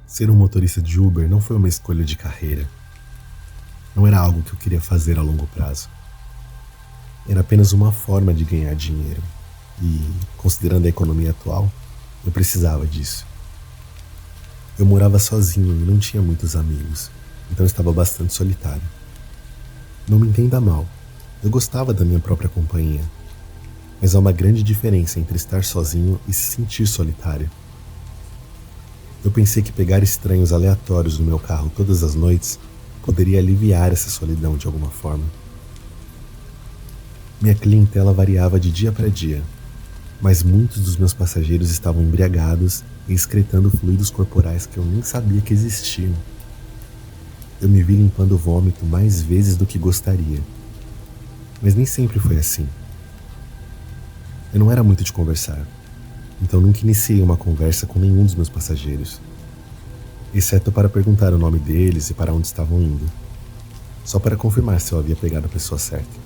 Ser um motorista de Uber não foi uma escolha de carreira. Não era algo que eu queria fazer a longo prazo. Era apenas uma forma de ganhar dinheiro. E, considerando a economia atual, eu precisava disso. Eu morava sozinho e não tinha muitos amigos, então estava bastante solitário. Não me entenda mal, eu gostava da minha própria companhia, mas há uma grande diferença entre estar sozinho e se sentir solitário. Eu pensei que pegar estranhos aleatórios no meu carro todas as noites poderia aliviar essa solidão de alguma forma. Minha clientela variava de dia para dia, mas muitos dos meus passageiros estavam embriagados e excretando fluidos corporais que eu nem sabia que existiam. Eu me vi limpando vômito mais vezes do que gostaria, mas nem sempre foi assim. Eu não era muito de conversar, então nunca iniciei uma conversa com nenhum dos meus passageiros, exceto para perguntar o nome deles e para onde estavam indo, só para confirmar se eu havia pegado a pessoa certa.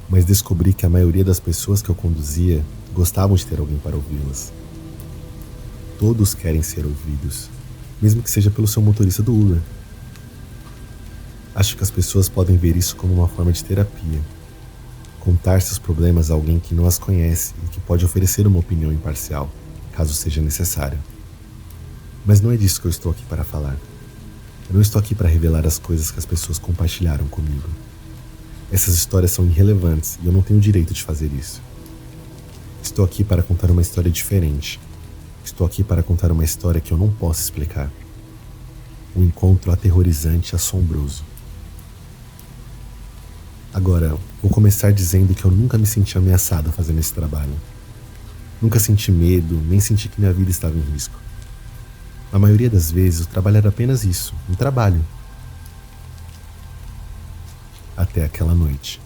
Mas descobri que a maioria das pessoas que eu conduzia gostavam de ter alguém para ouvi-las. Todos querem ser ouvidos, mesmo que seja pelo seu motorista do Uber. Acho que as pessoas podem ver isso como uma forma de terapia. Contar seus problemas a alguém que não as conhece e que pode oferecer uma opinião imparcial, caso seja necessário. Mas não é disso que eu estou aqui para falar. Eu não estou aqui para revelar as coisas que as pessoas compartilharam comigo. Essas histórias são irrelevantes e eu não tenho o direito de fazer isso. Estou aqui para contar uma história diferente. Estou aqui para contar uma história que eu não posso explicar. Um encontro aterrorizante e assombroso. Agora, vou começar dizendo que eu nunca me senti ameaçado fazendo esse trabalho. Nunca senti medo, nem senti que minha vida estava em risco. Na maioria das vezes, o trabalho era apenas isso, um trabalho. Até aquela noite.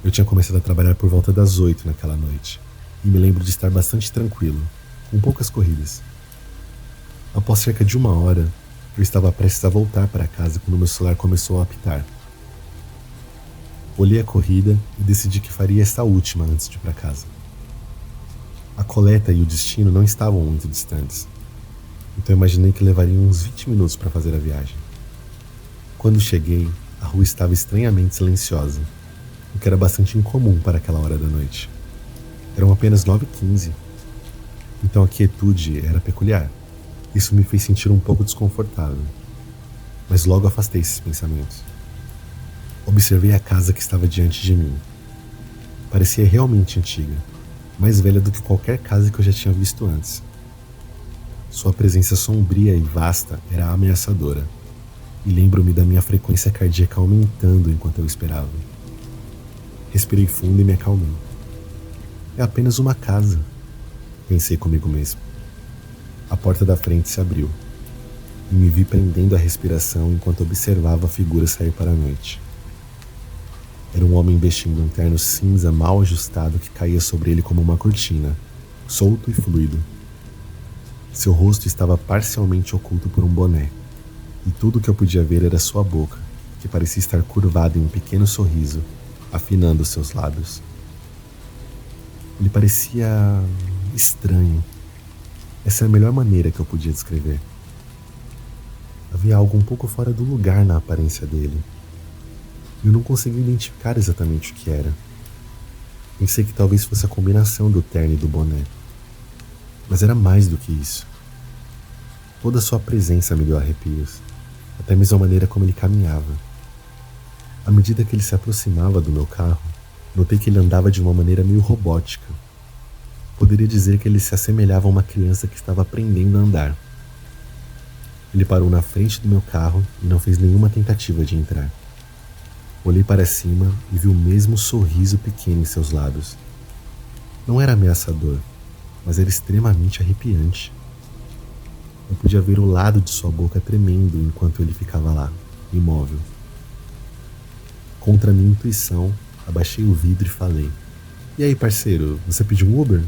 Eu tinha começado a trabalhar por volta das 8 naquela noite, e me lembro de estar bastante tranquilo, com poucas corridas. Após cerca de 1 hora, eu estava prestes a voltar para casa quando meu celular começou a apitar. Olhei a corrida e decidi que faria esta última antes de ir para casa. A coleta e o destino não estavam muito distantes, então imaginei que levaria uns 20 minutos para fazer a viagem. Quando cheguei, a rua estava estranhamente silenciosa, o que era bastante incomum para aquela hora da noite. Eram apenas 9h15, então a quietude era peculiar. Isso me fez sentir um pouco desconfortável, mas logo afastei esses pensamentos. Observei a casa que estava diante de mim. Parecia realmente antiga, mais velha do que qualquer casa que eu já tinha visto antes. Sua presença sombria e vasta era ameaçadora, e lembro-me da minha frequência cardíaca aumentando enquanto eu esperava. Respirei fundo e me acalmei. É apenas uma casa, pensei comigo mesmo. A porta da frente se abriu, e me vi prendendo a respiração enquanto observava a figura sair para a noite. Era um homem vestindo um terno cinza mal ajustado que caía sobre ele como uma cortina, solto e fluido. Seu rosto estava parcialmente oculto por um boné, e tudo o que eu podia ver era sua boca, que parecia estar curvada em um pequeno sorriso, afinando seus lábios. Ele parecia estranho. Essa é a melhor maneira que eu podia descrever. Havia algo um pouco fora do lugar na aparência dele. Eu não conseguia identificar exatamente o que era. Pensei que talvez fosse a combinação do terno e do boné. Mas era mais do que isso. Toda sua presença me deu arrepios, até mesmo a maneira como ele caminhava. À medida que ele se aproximava do meu carro, notei que ele andava de uma maneira meio robótica. Poderia dizer que ele se assemelhava a uma criança que estava aprendendo a andar. Ele parou na frente do meu carro e não fez nenhuma tentativa de entrar. Olhei para cima e vi o mesmo sorriso pequeno em seus lábios. Não era ameaçador, mas era extremamente arrepiante. Eu podia ver o lado de sua boca tremendo enquanto ele ficava lá, imóvel. Contra minha intuição, abaixei o vidro e falei: "E aí, parceiro, você pediu um Uber?"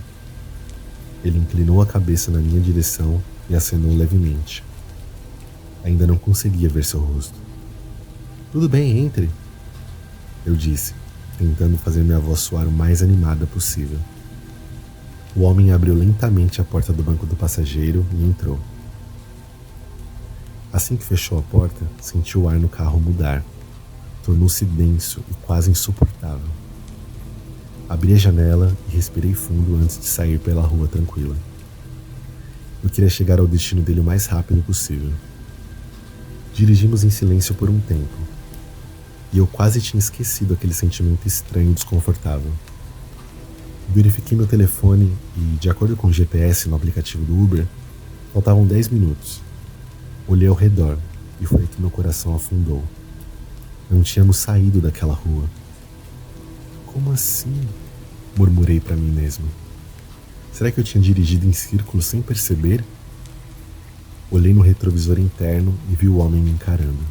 Ele inclinou a cabeça na minha direção e acenou levemente. Ainda não conseguia ver seu rosto. "Tudo bem, entre", eu disse, tentando fazer minha voz soar o mais animada possível. O homem abriu lentamente a porta do banco do passageiro e entrou. Assim que fechou a porta, senti o ar no carro mudar. Tornou-se denso e quase insuportável. Abri a janela e respirei fundo antes de sair pela rua tranquila. Eu queria chegar ao destino dele o mais rápido possível. Dirigimos em silêncio por um tempo, e eu quase tinha esquecido aquele sentimento estranho e desconfortável. Verifiquei meu telefone e, de acordo com o GPS no aplicativo do Uber, faltavam 10 minutos. Olhei ao redor e foi aí que meu coração afundou. Não tínhamos saído daquela rua. Como assim? Murmurei para mim mesmo. Será que eu tinha dirigido em círculo sem perceber? Olhei no retrovisor interno e vi o homem me encarando.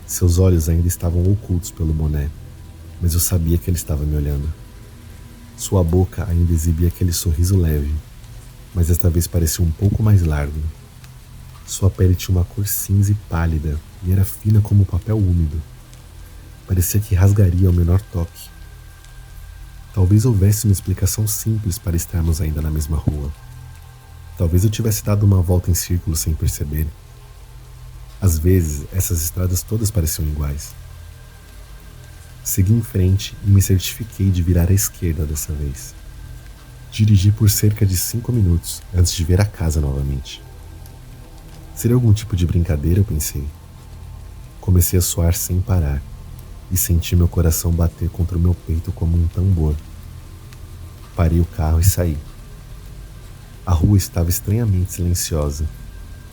Seus olhos ainda estavam ocultos pelo boné, mas eu sabia que ele estava me olhando. Sua boca ainda exibia aquele sorriso leve, mas desta vez parecia um pouco mais largo. Sua pele tinha uma cor cinza e pálida e era fina como papel úmido. Parecia que rasgaria ao menor toque. Talvez houvesse uma explicação simples para estarmos ainda na mesma rua. Talvez eu tivesse dado uma volta em círculo sem perceber. Às vezes, essas estradas todas pareciam iguais. Segui em frente e me certifiquei de virar à esquerda dessa vez. Dirigi por cerca de 5 minutos antes de ver a casa novamente. Seria algum tipo de brincadeira, eu pensei. Comecei a suar sem parar e senti meu coração bater contra o meu peito como um tambor. Parei o carro e saí. A rua estava estranhamente silenciosa,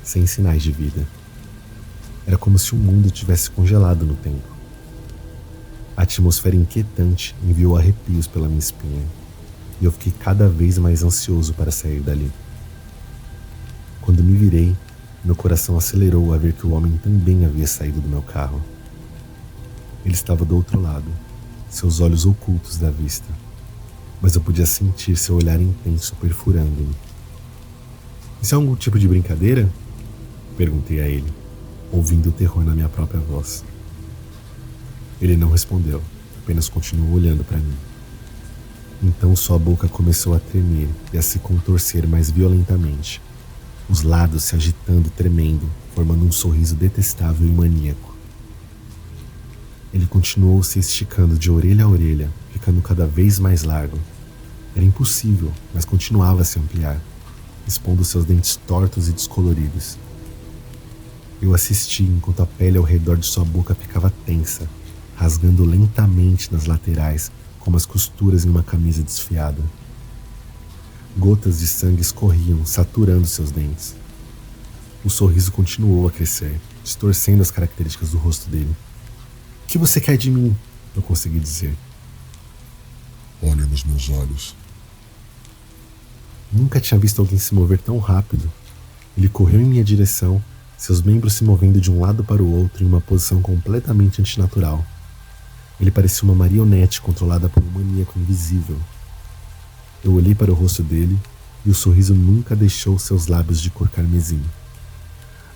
sem sinais de vida. Era como se o mundo tivesse congelado no tempo. A atmosfera inquietante enviou arrepios pela minha espinha, e eu fiquei cada vez mais ansioso para sair dali. Quando me virei, meu coração acelerou a ver que o homem também havia saído do meu carro. Ele estava do outro lado, seus olhos ocultos da vista, mas eu podia sentir seu olhar intenso perfurando-me. Isso é algum tipo de brincadeira? Perguntei a ele, ouvindo o terror na minha própria voz. Ele não respondeu, apenas continuou olhando para mim. Então sua boca começou a tremer e a se contorcer mais violentamente, os lados se agitando e tremendo, formando um sorriso detestável e maníaco. Ele continuou se esticando de orelha a orelha, ficando cada vez mais largo. Era impossível, mas continuava a se ampliar, expondo seus dentes tortos e descoloridos. Eu assisti enquanto a pele ao redor de sua boca ficava tensa, rasgando lentamente nas laterais, como as costuras em uma camisa desfiada. Gotas de sangue escorriam, saturando seus dentes. O sorriso continuou a crescer, distorcendo as características do rosto dele. "O que você quer de mim?" eu consegui dizer. "Olha nos meus olhos." Nunca tinha visto alguém se mover tão rápido. Ele correu em minha direção, seus membros se movendo de um lado para o outro em uma posição completamente antinatural. Ele parecia uma marionete controlada por um maníaco invisível. Eu olhei para o rosto dele e o sorriso nunca deixou seus lábios de cor carmesim.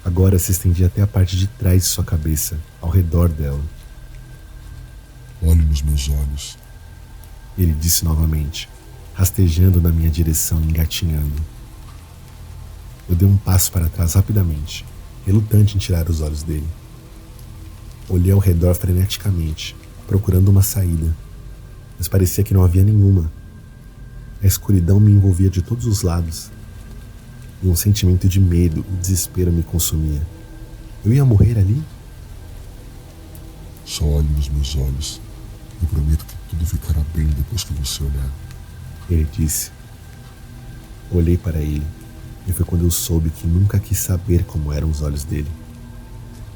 Agora se estendia até a parte de trás de sua cabeça, ao redor dela. "Olhe nos meus olhos." Ele disse novamente, rastejando na minha direção e engatinhando. Eu dei um passo para trás rapidamente, relutante em tirar os olhos dele. Olhei ao redor freneticamente, procurando uma saída, mas parecia que não havia nenhuma. A escuridão me envolvia de todos os lados, e um sentimento de medo e desespero me consumia. Eu ia morrer ali? "Só olhe nos meus olhos. Eu prometo que tudo ficará bem depois que você olhar." Ele disse. Olhei para ele, e foi quando eu soube que nunca quis saber como eram os olhos dele.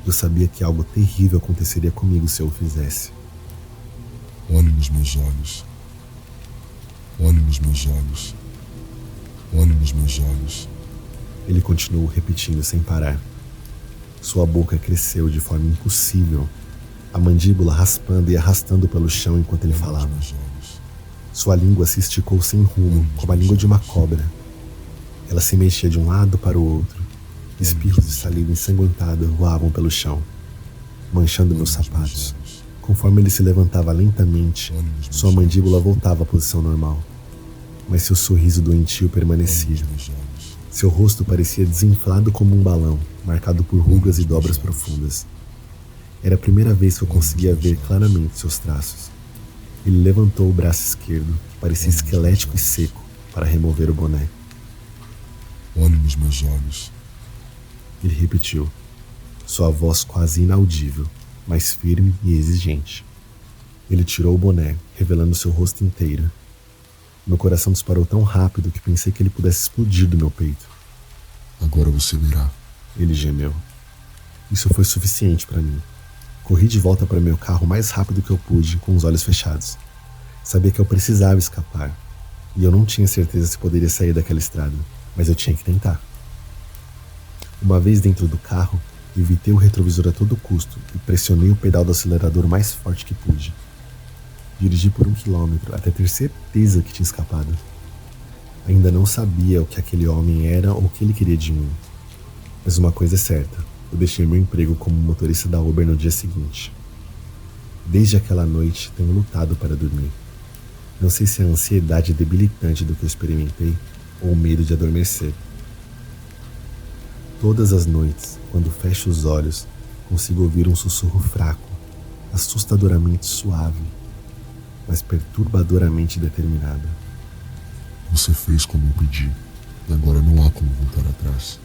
Eu sabia que algo terrível aconteceria comigo se eu o fizesse. "Olhe nos meus olhos. Olhe nos meus olhos. Olhe nos meus olhos." Ele continuou repetindo sem parar. Sua boca cresceu de forma impossível, a mandíbula raspando e arrastando pelo chão enquanto ele falava. Sua língua se esticou sem rumo, como a língua de uma cobra. Ela se mexia de um lado para o outro. Espirros de saliva ensanguentada voavam pelo chão, manchando meus sapatos. Conforme ele se levantava lentamente, sua mandíbula voltava à posição normal, mas seu sorriso doentio permanecia. Seu rosto parecia desinflado como um balão, marcado por rugas e dobras profundas. Era a primeira vez que eu conseguia ver claramente seus traços. Ele levantou o braço esquerdo, que parecia esquelético e seco, para remover o boné. Olhe nos meus olhos. Ele repetiu, sua voz quase inaudível, mas firme e exigente. Ele tirou o boné, revelando seu rosto inteiro. Meu coração disparou tão rápido que pensei que ele pudesse explodir do meu peito. Agora você verá. Ele gemeu. Isso foi suficiente para mim. Corri de volta para meu carro o mais rápido que eu pude, com os olhos fechados. Sabia que eu precisava escapar, e eu não tinha certeza se poderia sair daquela estrada, mas eu tinha que tentar. Uma vez dentro do carro, evitei o retrovisor a todo custo e pressionei o pedal do acelerador o mais forte que pude. Dirigi por 1 quilômetro até ter certeza que tinha escapado. Ainda não sabia o que aquele homem era ou o que ele queria de mim. Mas uma coisa é certa, eu deixei meu emprego como motorista da Uber no dia seguinte. Desde aquela noite tenho lutado para dormir. Não sei se é a ansiedade debilitante do que eu experimentei ou o medo de adormecer. Todas as noites, quando fecho os olhos, consigo ouvir um sussurro fraco, assustadoramente suave, mas perturbadoramente determinado. Você fez como eu pedi, e agora não há como voltar atrás.